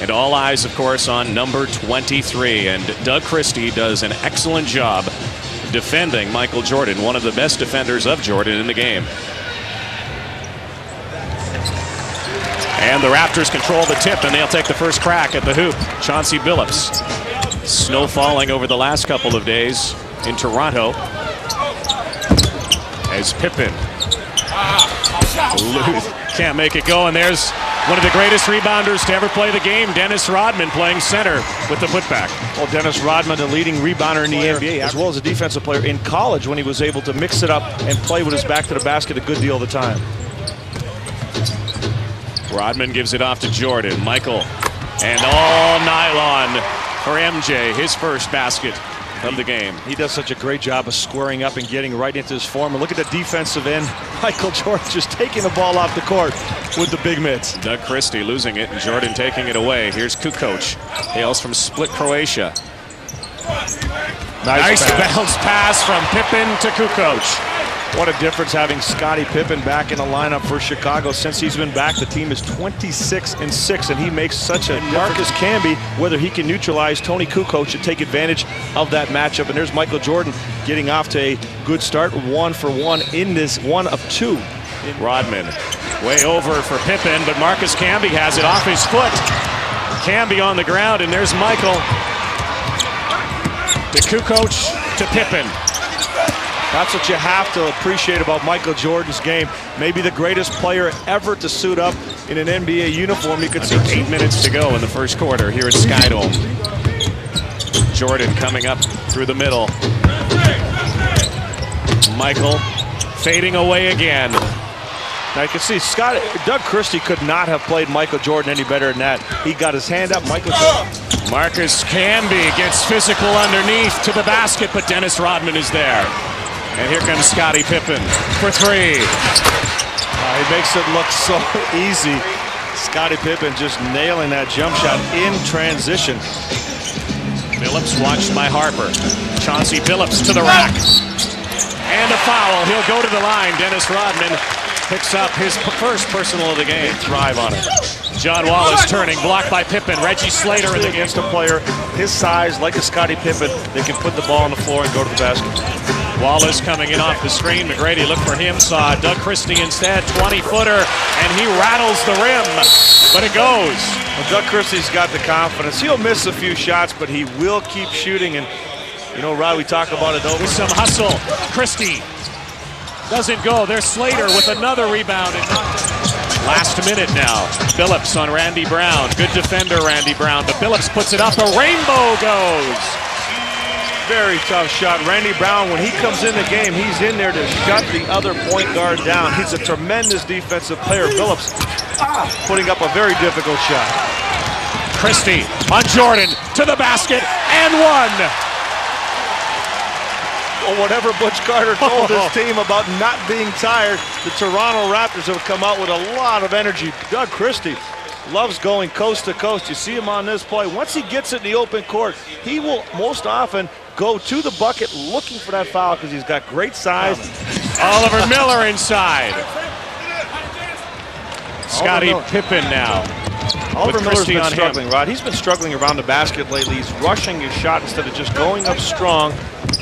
And all eyes, of course, on number 23. And Doug Christie does an excellent job defending Michael Jordan, one of the best defenders of Jordan in the game. And the Raptors control the tip, and they'll take the first crack at the hoop. Chauncey Billups. Snow falling over the last couple of days in Toronto. As Pippen can't make it go, and there's one of the greatest rebounders to ever play the game, Dennis Rodman, playing center with the putback. Well, Dennis Rodman, the leading rebounder in the NBA, as well as a defensive player in college when he was able to mix it up and play with his back to the basket a good deal of the time. Rodman gives it off to Jordan. Michael, and all nylon for MJ, his first basket of the game. He does such a great job of squaring up and getting right into his form. And look at the defensive end. Michael Jordan just taking the ball off the court with the big mitts. Doug Christie losing it and Jordan taking it away. Here's Kukoc. Hails from Split, Croatia. Nice bounce pass from Pippen to Kukoc. What a difference having Scottie Pippen back in the lineup for Chicago. Since he's been back, the team is 26-6, and he makes such a Marcus Camby, whether he can neutralize Tony Kukoc to take advantage of that matchup. And there's Michael Jordan getting off to a good start, 1 for 1 in this 1 of 2. Rodman way over for Pippen, but Marcus Camby has it off his foot. Camby on the ground, and there's Michael to Kukoc to Pippen. That's what you have to appreciate about Michael Jordan's game. Maybe the greatest player ever to suit up in an NBA uniform. You could see 8 minutes to go in the first quarter here at Skydome. Jordan coming up through the middle. Michael fading away again. Now you can see Doug Christie could not have played Michael Jordan any better than that. He got his hand up. Marcus Camby gets physical underneath to the basket, but Dennis Rodman is there. And here comes Scottie Pippen for 3. He makes it look so easy. Scottie Pippen just nailing that jump shot in transition. Billups watched by Harper. Chauncey Billups to the rack. And a foul. He'll go to the line. Dennis Rodman picks up his first personal of the game. They thrive on it. John Wallace turning, blocked by Pippen. Reggie Slater in the game. Against a player his size, like a Scottie Pippen, they can put the ball on the floor and go to the basket. Wallace coming in off the screen. McGrady looked for him, saw Doug Christie instead, 20-footer, and he rattles the rim, but it goes. Well, Doug Christie's got the confidence. He'll miss a few shots, but he will keep shooting. And, you know, Rod, we talk about it over. With some hustle, Christie doesn't go. There's Slater with another rebound. Last minute now. Billups on Randy Brown. Good defender, Randy Brown, but Billups puts it up. A rainbow goes. Very tough shot. Randy Brown, when he comes in the game, he's in there to shut the other point guard down. He's a tremendous defensive player. Billups putting up a very difficult shot. Christie on Jordan to the basket and 1. Well, whatever Butch Carter told his team about not being tired, the Toronto Raptors have come out with a lot of energy. Doug Christie loves going coast to coast. You see him on this play. Once he gets it in the open court, he will most often go to the bucket looking for that foul because he's got great size. Oliver Miller inside. Scottie Pippen now. Oliver Miller's been struggling, Rod. He's been struggling around the basket lately. He's rushing his shot instead of just going up strong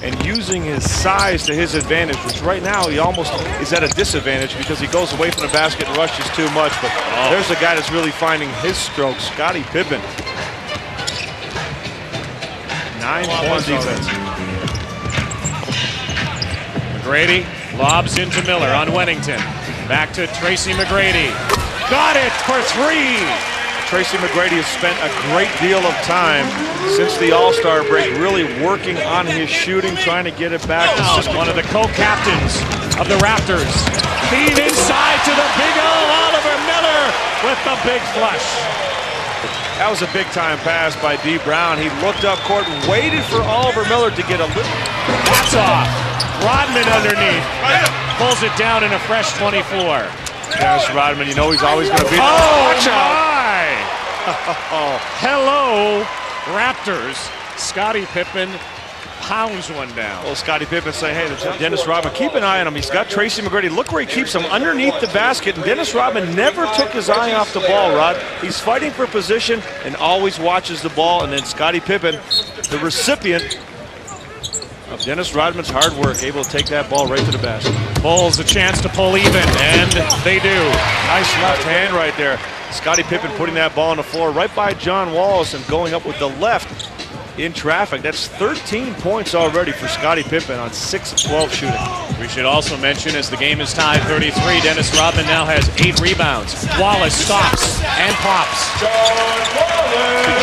and using his size to his advantage, which right now he almost is at a disadvantage because he goes away from the basket and rushes too much. But there's a guy that's really finding his stroke, Scottie Pippen. 9-point defense. McGrady lobs into Miller on Wennington. Back to Tracy McGrady. Got it for 3. Tracy McGrady has spent a great deal of time since the All-Star break really working on his shooting, trying to get it back. One of the co-captains of the Raptors. Feed inside to the big old Oliver Miller with the big flush. That was a big-time pass by D. Brown. He looked up court and waited for Oliver Miller to get a little. That's off. Rodman underneath. Pulls it down in a fresh 24. Dennis Rodman, you know he's always going to be there. Oh, watch my! Hello, Raptors. Scottie Pippen pounds one down. Well, Scottie Pippen saying, hey, Dennis Rodman, keep an eye on him. He's got Tracy McGrady. Look where he keeps him, underneath the basket. And Dennis Rodman never took his eye off the ball, Rod. He's fighting for position and always watches the ball. And then Scottie Pippen, the recipient of Dennis Rodman's hard work, able to take that ball right to the basket. Bulls a chance to pull even, and they do. Nice left hand right there. Scottie Pippen putting that ball on the floor right by John Wallace and going up with the left in traffic. That's 13 points already for Scottie Pippen on 6 of 12 shooting. We should also mention, as the game is tied 33, Dennis Rodman now has 8 rebounds. Wallace stops and pops.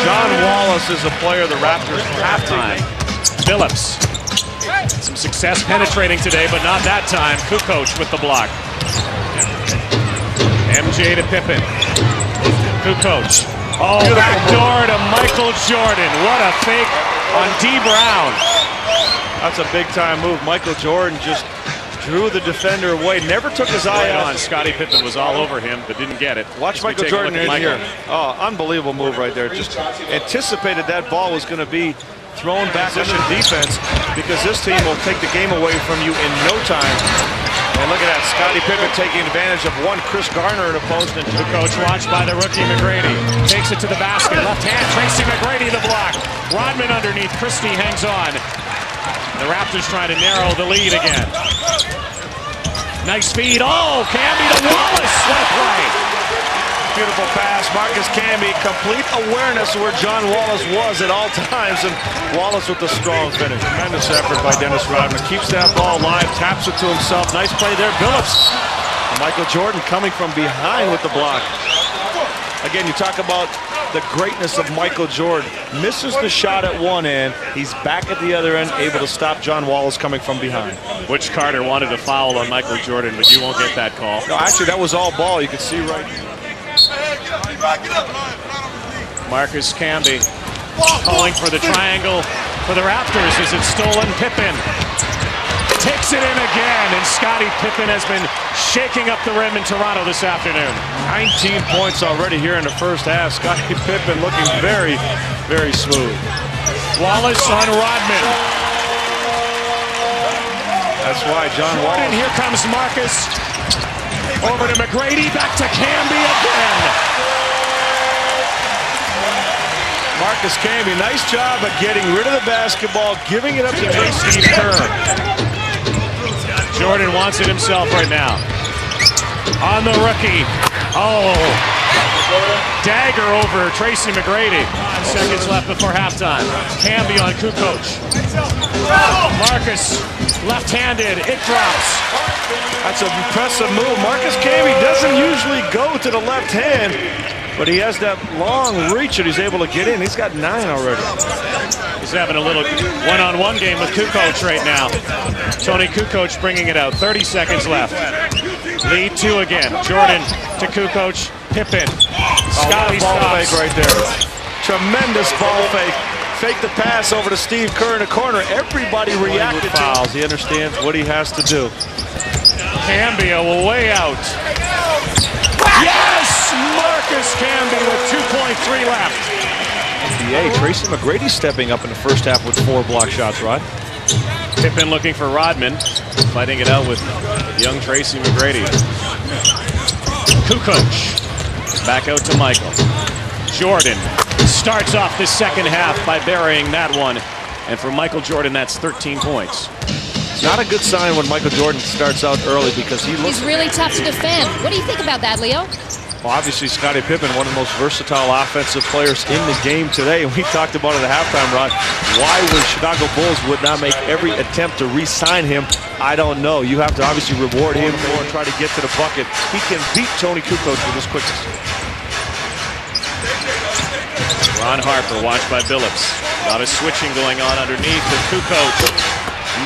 John Wallace is a player the Raptors Halftime. Phillips. Some success penetrating today, but not that time. Kukoc with the block. MJ to Pippen. Kukoc. Oh, backdoor to Michael Jordan. What a fake on D. Brown. That's a big-time move. Michael Jordan just drew the defender away. Never took his eye off. Scottie Pippen was all over him, but didn't get it. Watch Michael Jordan in here. Oh, unbelievable move right there. Just anticipated that ball was going to be thrown back into defense, because this team will take the game away from you in no time. And look at that, Scottie Pippen taking advantage of one Chris Garner in opposed. Kukoc watched by the rookie McGrady. Takes it to the basket. Left hand, Tracy McGrady the block. Rodman underneath. Christie hangs on. The Raptors trying to narrow the lead again. Nice feed. Oh, Camby to Wallace. What a play. Beautiful pass. Marcus Camby, complete awareness of where John Wallace was at all times, and Wallace with the strong finish. Tremendous effort by Dennis Rodman. Keeps that ball alive, taps it to himself. Nice play there. Billups. Michael Jordan coming from behind with the block. Again, you talk about the greatness of Michael Jordan. Misses the shot at one end. He's back at the other end, able to stop John Wallace coming from behind. Butch Carter wanted to foul on Michael Jordan, but you won't get that call. No, actually, that was all ball. You can see right. Marcus Camby calling for the triangle for the Raptors. Is it stolen? Pippen takes it in again, and Scottie Pippen has been shaking up the rim in Toronto this afternoon. 19 points already here in the first half. Scottie Pippen looking very, very smooth. Wallace on Rodman. That's why John Wallace. Here comes Marcus. Over to McGrady, back to Camby again. Marcus Camby, nice job of getting rid of the basketball, giving it up to Steve Kerr. Jordan wants it himself right now. On the rookie. Oh. Dagger over Tracy McGrady. 5 seconds left before halftime. Camby on Kukoc. Marcus, left-handed, it drops. That's an impressive move. Marcus Camby doesn't usually go to the left hand, but he has that long reach that he's able to get in. He's got 9 already. He's having a little one-on-one game with Kukoc right now. Tony Kukoc bringing it out. 30 seconds left. Lead 2 again. Jordan to Kukoc. Pippen. Scottie ball stops. fake right there. Tremendous ball fake. Fake the pass over to Steve Kerr in the corner. Everybody reacted to fouls. He understands what he has to do. Camby way out. Yes! Marcus Camby with 2.3 left. NBA, Tracy McGrady stepping up in the first half with 4 block shots, Rod. Pippen looking for Rodman. Fighting it out with young Tracy McGrady. Kukoc. Back out to Michael. Jordan starts off the second half by burying that one. And for Michael Jordan, that's 13 points. Not a good sign when Michael Jordan starts out early, because he's really tough to defend. What do you think about that, Leo? Well, obviously, Scottie Pippen, one of the most versatile offensive players in the game today. And we talked about it at halftime, Rod. Why the Chicago Bulls would not make every attempt to re-sign him, I don't know. You have to obviously reward him more and try to get to the bucket. He can beat Tony Kukoc with his quickness. Ron Harper watched by Billups. A lot of switching going on underneath, and Kukoc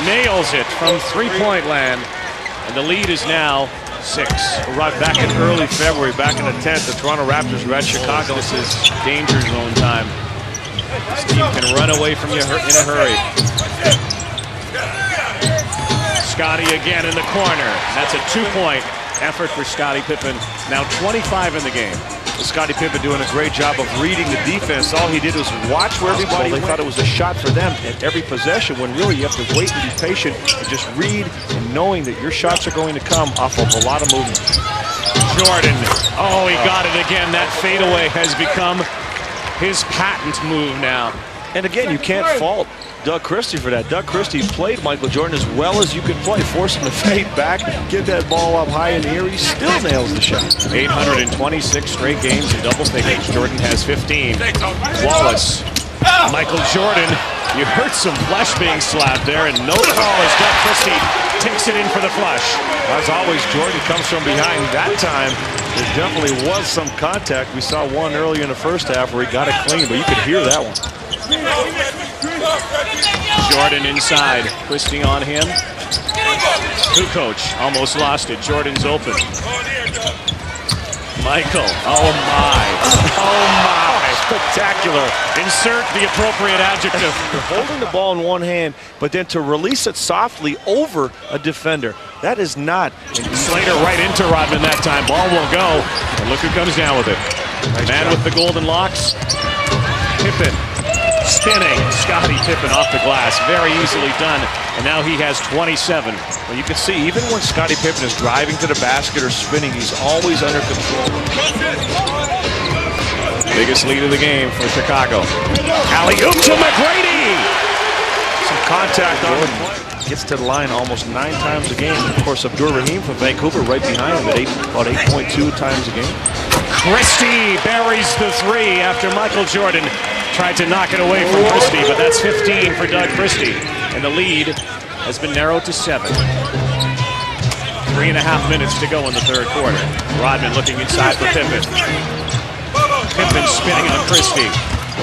nails it from three-point land. And the lead is now 6. Right back in early February, back in the 10th, the Toronto Raptors were at Chicago. This is danger zone time. Steve can run away from you in a hurry. Scottie again in the corner. That's a 2-point effort for Scottie Pippen. Now 25 in the game. Scottie Pippen doing a great job of reading the defense. All he did was watch where everybody went. They thought it was a shot for them at every possession, when really you have to wait and be patient and just read, and knowing that your shots are going to come off of a lot of movement. Jordan, oh, he got it again. That fadeaway has become his patent move now. And again, you can't fault Doug Christie for that. Doug Christie played Michael Jordan as well as you could play. Force him to fade back, get that ball up high in the air. He still nails the shot. 826 straight games in double figures. Jordan has 15. Wallace, Michael Jordan. You heard some flesh being slapped there, and no call as Doug Christie takes it in for the flush. As always, Jordan comes from behind. That time, there definitely was some contact. We saw one earlier in the first half where he got it clean, but you could hear that one. Jordan inside, Christie on him. Kukoc almost lost it. Jordan's open. Michael, oh my, oh my. Spectacular. Insert the appropriate adjective. Holding the ball in one hand, but then to release it softly over a defender. That is not. Slater right into Rodman that time. Ball will go. And look who comes down with it. Nice Man job. with the golden locks. Pippen. Spinning. Scottie Pippen off the glass. Very easily done. And now he has 27. Well, you can see, even when Scottie Pippen is driving to the basket or spinning, he's always under control. Biggest lead of the game for Chicago. Alley-oop to McGrady! Some contact on the play. Gets to the line almost 9 times a game. Of course, Abdur Rahim from Vancouver right behind him at about 8.2 times a game. Christie buries the 3 after Michael Jordan tried to knock it away from Christie, but that's 15 for Doug Christie. And the lead has been narrowed to 7. 3.5 minutes to go in the third quarter. Rodman looking inside for Pippen. Pippen spinning on Christie.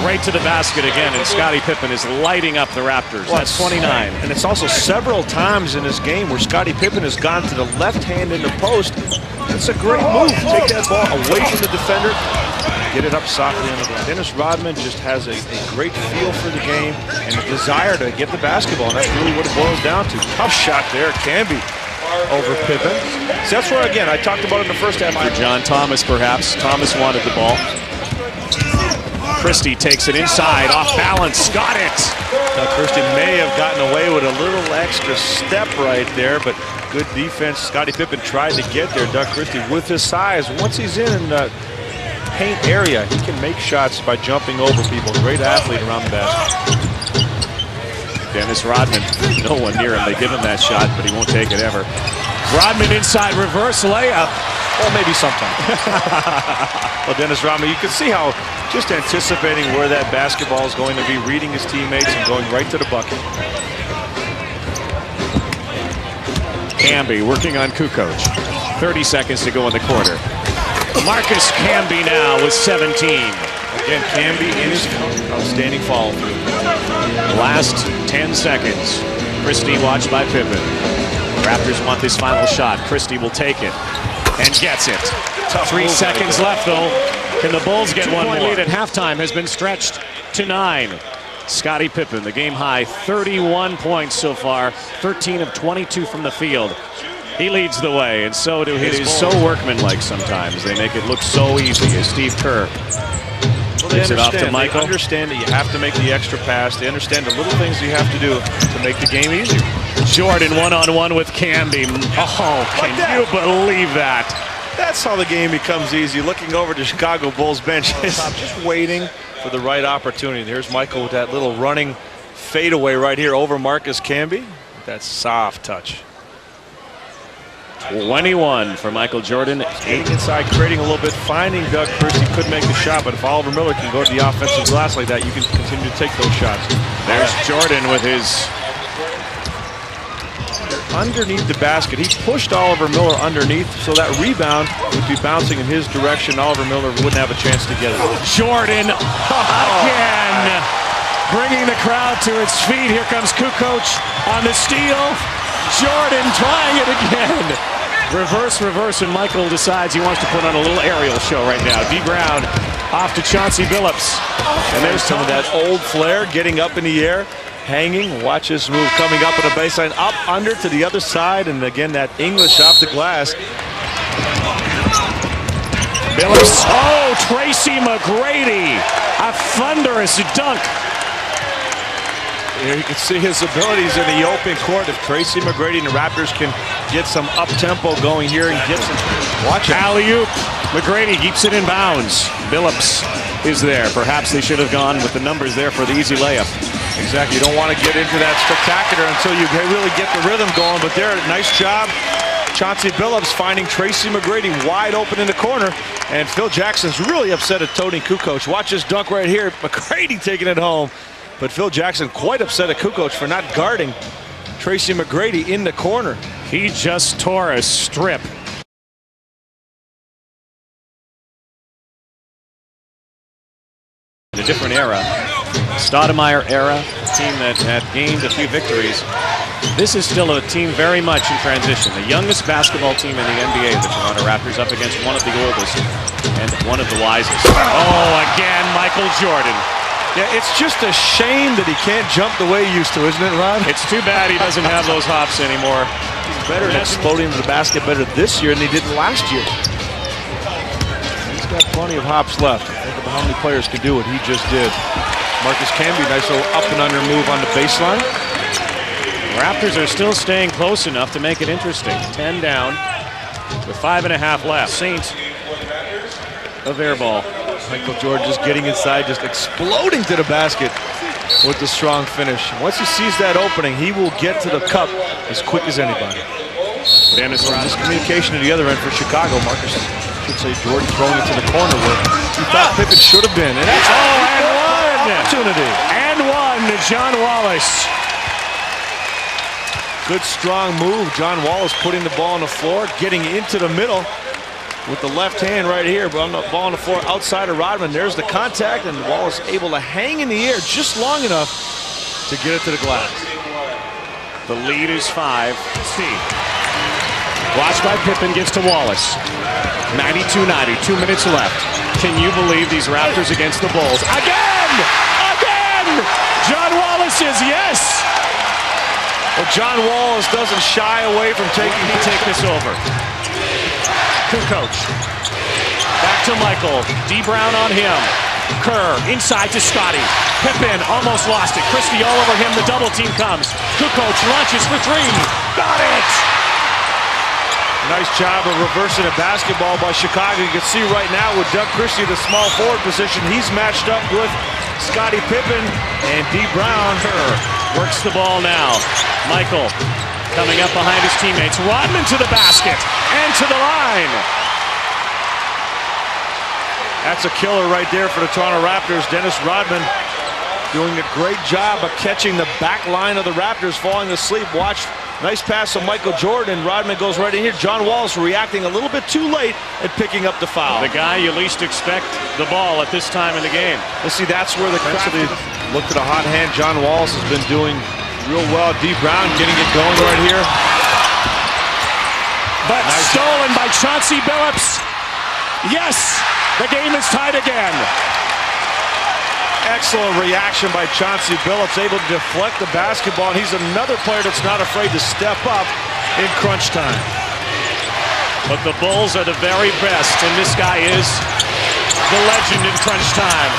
Right to the basket again, and Scottie Pippen is lighting up the Raptors. That's 29. And it's also several times in this game where Scottie Pippen has gone to the left hand in the post. It's a great move. Take that ball away from the defender, get it up softly on the ground. Dennis Rodman just has a great feel for the game and a desire to get the basketball, and that's really what it boils down to. Tough shot there, Camby over Pippen. So that's where, again, I talked about it in the first half. For John Thomas, perhaps. Thomas wanted the ball. Christie takes it inside, off balance, got it. Christie may have gotten away with a little extra step right there, but good defense. Scottie Pippen tried to get there. Doug Christie, with his size, once he's in the paint area, he can make shots by jumping over people. Great athlete around the basket. Dennis Rodman, no one near him. They give him that shot, but he won't take it ever. Rodman inside, reverse layup. Well, maybe sometime. Well, Dennis Rodman, you can see how just anticipating where that basketball is going to be, reading his teammates and going right to the bucket. Camby working on Kukoc. 30 seconds to go in the quarter. Marcus Camby now with 17. Again, Camby in his outstanding follow through. Last 10 seconds. Christie watched by Pippen. Raptors want this final shot. Christie will take it and gets it. 3 seconds left though. Can the Bulls get one more? Lead at halftime has been stretched to 9. Scottie Pippen, the game high, 31 points so far, 13 of 22 from the field. He leads the way, and so do his. It is so workmanlike sometimes. They make it look so easy as Steve Kerr gives it off to Michael. They understand that you have to make the extra pass. They understand the little things you have to do to make the game easier. Jordan one-on-one with Camby. Oh, can you believe that? That's how the game becomes easy. Looking over the Chicago Bulls bench, just waiting for the right opportunity. There's Michael with that little running fadeaway right here over Marcus Camby. That soft touch. 21 for Michael Jordan. Getting inside, creating a little bit, finding Doug Christie could make the shot, but if Oliver Miller can go to the offensive glass like that, you can continue to take those shots. There's Jordan with his... Underneath the basket. He pushed Oliver Miller underneath, so that rebound would be bouncing in his direction. Oliver Miller wouldn't have a chance to get it. Jordan again, bringing the crowd to its feet. Here comes Kukoc on the steal. Jordan trying it again. Reverse, and Michael decides he wants to put on a little aerial show right now. D. Brown off to Chauncey Billups. And there's some of that old flair getting up in the air. Hanging, watch this move coming up on the baseline, up under to the other side, and again that English off the glass. Billups. Oh, Tracy McGrady. A thunderous dunk. Here you can see his abilities in the open court. If Tracy McGrady and the Raptors can get some up-tempo going here and get some... Watch it. Alley-oop. McGrady keeps it in bounds. Billups is there. Perhaps they should have gone with the numbers there for the easy layup. Exactly. You don't want to get into that spectacular until you really get the rhythm going. But there, nice job. Chauncey Billups finding Tracy McGrady wide open in the corner. And Phil Jackson's really upset at Tony Kukoc. Watch this dunk right here. McGrady taking it home. But Phil Jackson quite upset at Kukoc for not guarding Tracy McGrady in the corner. He just tore a strip. In a different era. Stoudemire era, a team that had gained a few victories. This is still a team very much in transition. The youngest basketball team in the NBA, the Toronto Raptors, up against one of the oldest and one of the wisest. Oh, again, Michael Jordan. Yeah, it's just a shame that he can't jump the way he used to, isn't it, Rod? It's too bad he doesn't have those hops anymore. He's better at exploding to the basket better this year than he did last year. He's got plenty of hops left. Think about how many players can do what he just did. Marcus Camby, nice little up and under move on the baseline. Raptors are still staying close enough to make it interesting. 10 down with 5.5 left. Saints of air ball. Michael Jordan just getting inside, just exploding to the basket with the strong finish. Once he sees that opening, he will get to the cup as quick as anybody. Dennis Rodman. Miscommunication to the other end for Chicago. Marcus should say Jordan throwing it to the corner where he thought Pippen should have been. And that's and one opportunity. And one to John Wallace. Good strong move. John Wallace putting the ball on the floor, getting into the middle with the left hand right here. But on the ball on the floor outside of Rodman. There's the contact, and Wallace able to hang in the air just long enough to get it to the glass. The lead is 5. Steve. Watched by Pippen, gets to Wallace. 92-90, 2 minutes left. Can you believe these Raptors against the Bulls? Again! Again! John Wallace says yes! Well, John Wallace doesn't shy away from taking... He take this over. Kukoc. Back to Michael. D. Brown on him. Kerr inside to Scotty. Pippen almost lost it. Christie all over him. The double team comes. Kukoc launches for 3. Got it! Nice job of reversing a basketball by Chicago. You can see right now with Doug Christie, the small forward position, he's matched up with Scottie Pippen, and D. Brown works the ball now. Michael coming up behind his teammates. Rodman to the basket and to the line. That's a killer right there for the Toronto Raptors. Dennis Rodman doing a great job of catching the back line of the Raptors falling asleep. Watch. Nice pass to Michael Jordan. Rodman goes right in here. John Wallace reacting a little bit too late and picking up the foul. The guy you least expect the ball at this time in the game. Let's see, that's where the crafty look at a hot hand. John Wallace has been doing real well. D. Brown getting it going right here. But nice. Stolen by Chauncey Billups. Yes, the game is tied again. Excellent reaction by Chauncey Billups, able to deflect the basketball, and he's another player that's not afraid to step up in crunch time. But the Bulls are the very best, and this guy is the legend in crunch time.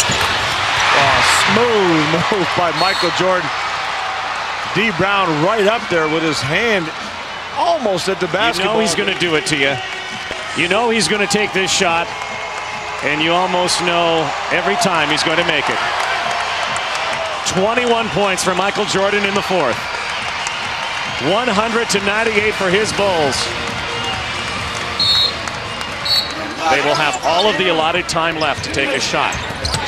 Oh, smooth move by Michael Jordan. D. Brown right up there with his hand almost at the basketball. You know he's going to do it to you. You know he's going to take this shot. And you almost know every time he's going to make it. 21 points for Michael Jordan in the fourth. 100-98 for his Bulls. They will have all of the allotted time left to take a shot.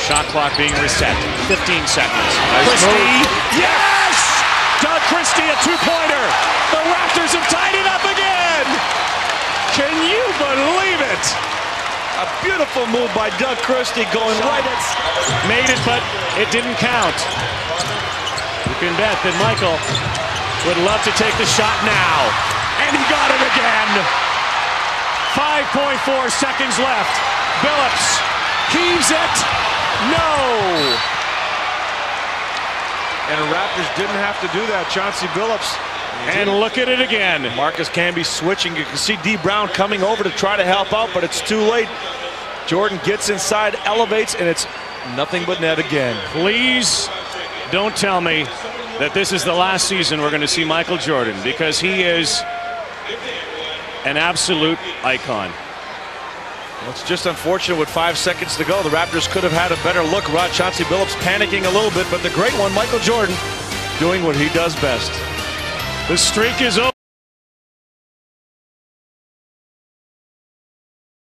Shot clock being reset. 15 seconds. Christie, yes! Doug Christie, a two-pointer. The Raptors have tied it up again. Can you believe it? A beautiful move by Doug Christie going right at... Made it, but it didn't count. You can bet that Michael would love to take the shot now. And he got it again. 5.4 seconds left. Billups heaves it. No. And the Raptors didn't have to do that. Chauncey Billups. And look at it again. Marcus Camby switching. You can see D. Brown coming over to try to help out, but it's too late. Jordan gets inside, elevates, and it's nothing but net again. Please don't tell me that this is the last season we're going to see Michael Jordan, because he is an absolute icon. Well, it's just unfortunate with 5 seconds to go. The Raptors could have had a better look. Chauncey Billups panicking a little bit, but the great one, Michael Jordan, doing what he does best. The streak is over.